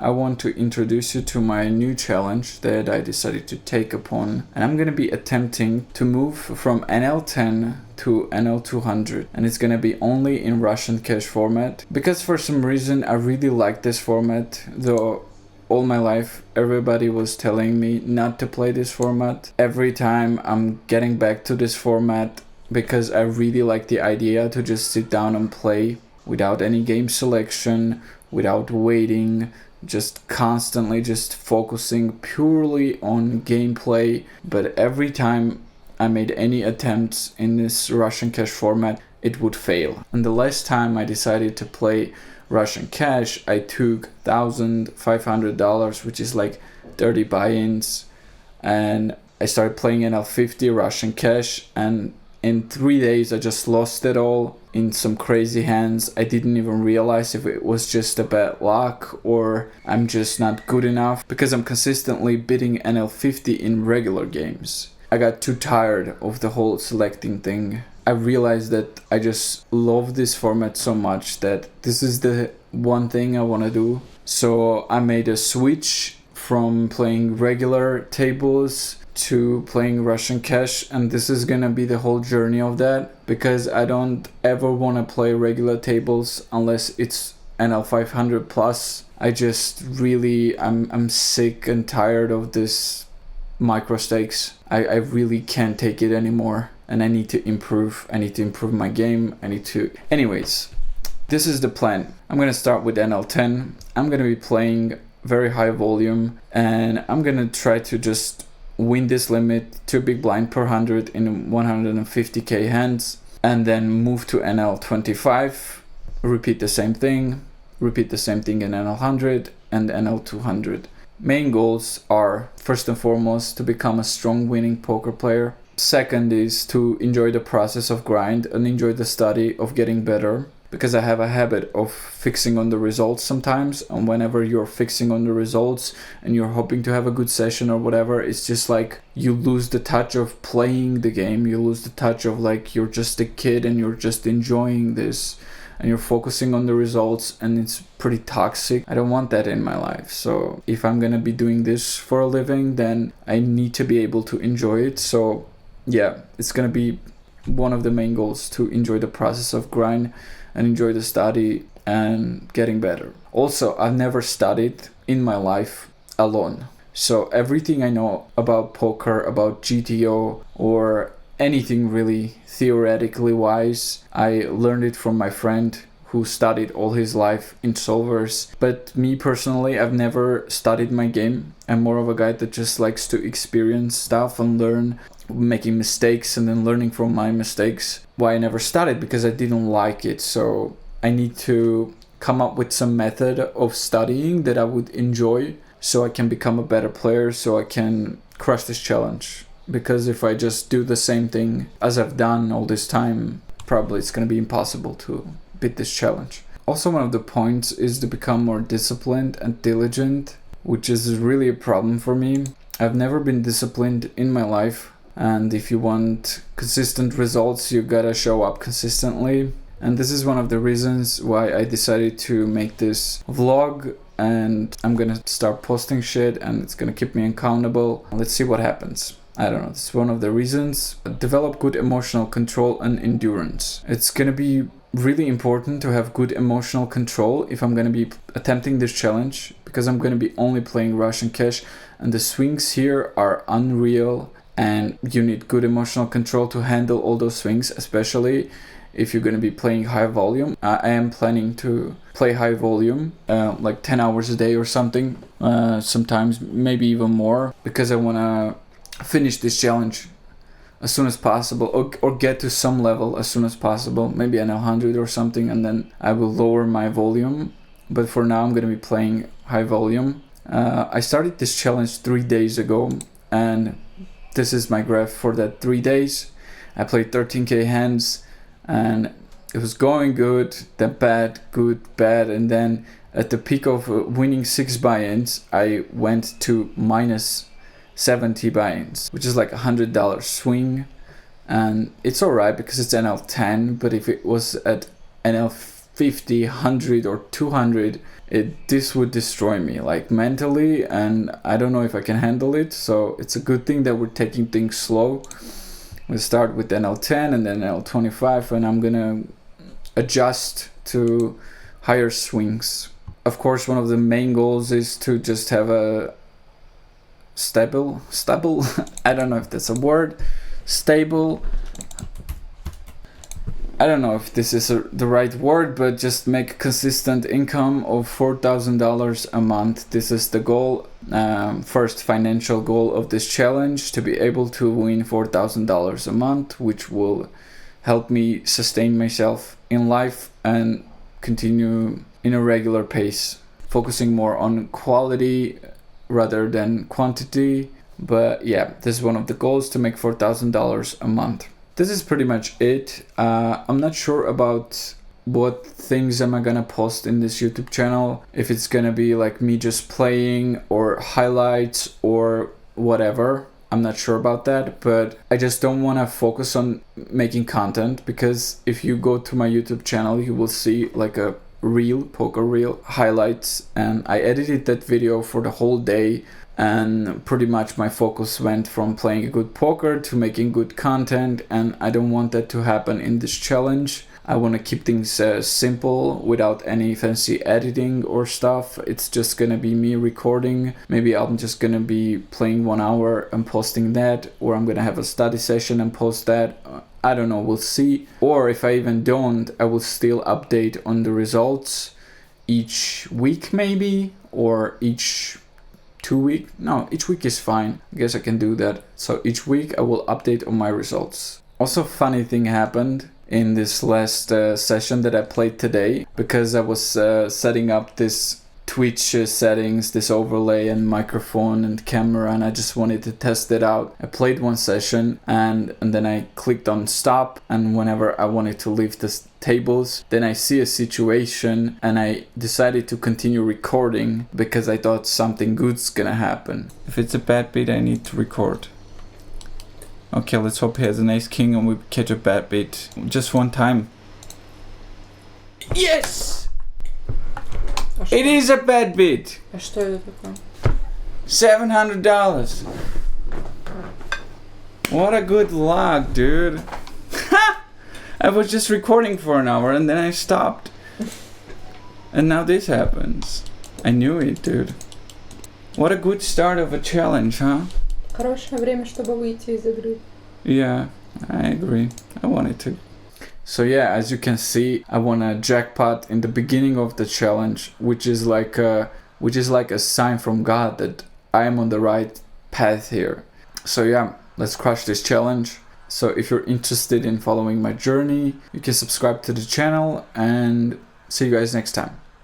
I want to introduce you to my new challenge that I decided to take upon. And I'm going to be attempting to move from NL10 to NL200. And it's going to be only in Russian cash format. Because for some reason I really like this format, though all my life everybody was telling me not to play this format. Every time I'm getting back to this format because I really like the idea to just sit down and play without any game selection, without waiting, just constantly just focusing purely on gameplay. But every time I made any attempts in this Russian cash format, it would fail. And the last time I decided to play Russian cash, I took $1,500, which is like 30 buy-ins, and I started playing NL50 Russian cash, and in 3 days I just lost it all in some crazy hands. I didn't even realize if it was just a bad luck or I'm just not good enough, because I'm consistently beating NL50 in regular games. I got too tired of the whole selecting thing. I realized that I just love this format so much that this is the one thing I want to do. So I made a switch from playing regular tables to playing Russian cash, and this is gonna be the whole journey of that, because I don't ever want to play regular tables unless it's NL500 plus. I just really, I'm sick and tired of this micro stakes. I really can't take it anymore, and I need to improve. I need to improve my game. Anyways, this is the plan. I'm gonna start with NL10. I'm gonna be playing very high volume, and I'm gonna try to just win this limit 2 big blind per 100 in 150k hands, and then move to NL25, repeat the same thing in NL100 and NL200. Main goals are, first and foremost, to become a strong winning poker player. Second is to enjoy the process of grind and enjoy the study of getting better, because I have a habit of fixing on the results sometimes, and whenever you're fixing on the results and you're hoping to have a good session or whatever, it's just like you lose the touch of playing the game. You lose the touch of like you're just a kid and you're just enjoying this and you're focusing on the results, and it's pretty toxic. I don't want that in my life. So if I'm gonna be doing this for a living, then I need to be able to enjoy it. So yeah, it's gonna be one of the main goals, to enjoy the process of grind and enjoy the study and getting better. Also, I've never studied in my life alone. So everything I know about poker, about GTO, or anything really theoretically wise, I learned it from my friend who studied all his life in solvers. But me personally, I've never studied my game. I'm more of a guy that just likes to experience stuff and learn, making mistakes and then learning from my mistakes. Why I never studied? Because I didn't like it. So I need to come up with some method of studying that I would enjoy, so I can become a better player, so I can crush this challenge. Because if I just do the same thing as I've done all this time, probably it's going to be impossible to beat this challenge. Also, one of the points is to become more disciplined and diligent, which is really a problem for me. I've never been disciplined in my life, and if you want consistent results, you gotta show up consistently. And this is one of the reasons why I decided to make this vlog, and I'm gonna start posting shit, and it's gonna keep me accountable. Let's see what happens. I don't know, it's one of the reasons. Develop good emotional control and endurance. It's gonna be really important to have good emotional control if I'm gonna be attempting this challenge, because I'm gonna be only playing Russian cash, and the swings here are unreal, and you need good emotional control to handle all those swings, especially if you're gonna be playing high volume. I am planning to play high volume, like 10 hours a day or something, sometimes maybe even more, because I wanna finish this challenge as soon as possible, or get to some level as soon as possible, maybe NL100 or something, and then I will lower my volume. But for now, I'm gonna be playing high volume. I started this challenge 3 days ago, and this is my graph for that 3 days. I played 13k hands, and it was going good, then bad, good, bad, and then at the peak of winning 6 buy-ins, I went to minus 70 buy-ins, which is like $100 swing, and it's alright because it's NL10, but if it was at NL50, 100 or 200, this would destroy me, like mentally, and I don't know if I can handle it. So it's a good thing that we're taking things slow. We start with NL10 and then NL25, and I'm gonna adjust to higher swings. Of course, one of the main goals is to just have a stable I don't know if that's a word, stable, I don't know if this is the right word, but just make consistent income of $4,000 a month. This is the goal, first financial goal of this challenge, to be able to win $4,000 a month, which will help me sustain myself in life and continue in a regular pace, focusing more on quality rather than quantity. But yeah, this is one of the goals, to make $4,000 a month. This is pretty much it. I'm not sure about what things am I gonna post in this YouTube channel, if it's gonna be like me just playing or highlights or whatever. I'm not sure about that, but I just don't want to focus on making content, because if you go to my YouTube channel, you will see like a reel, poker reel highlights, and I edited that video for the whole day, and pretty much my focus went from playing a good poker to making good content, and I don't want that to happen in this challenge. I want to keep things simple without any fancy editing or stuff. It's just gonna be me recording. Maybe I'm just gonna be playing 1 hour and posting that, or I'm gonna have a study session and post that. I don't know, we'll see. Or if I even don't, I will still update on the results each week maybe, or each 2 week. No, each week is fine. I guess I can do that. So each week I will update on my results. Also, funny thing happened in this last session that I played today, because I was setting up this Twitch settings, this overlay and microphone and camera, and I just wanted to test it out. I played one session and then I clicked on stop, and whenever I wanted to leave the tables, then I see a situation and I decided to continue recording because I thought something good's gonna happen. If it's a bad beat, I need to record. Okay, let's hope he has an ace king and we catch a bad beat. Just one time. Yes! It is a bad beat. А что это такое? $700. What a good luck, dude. I was just recording for an hour and then I stopped. And now this happens. I knew it, dude. What a good start of a challenge, huh? Хорошее время, чтобы выйти из игры. Yeah, I agree. I wanted to. So yeah, as you can see, I won a jackpot in the beginning of the challenge, which is like a sign from God that I am on the right path here. So yeah, let's crush this challenge. So if you're interested in following my journey, you can subscribe to the channel, and see you guys next time.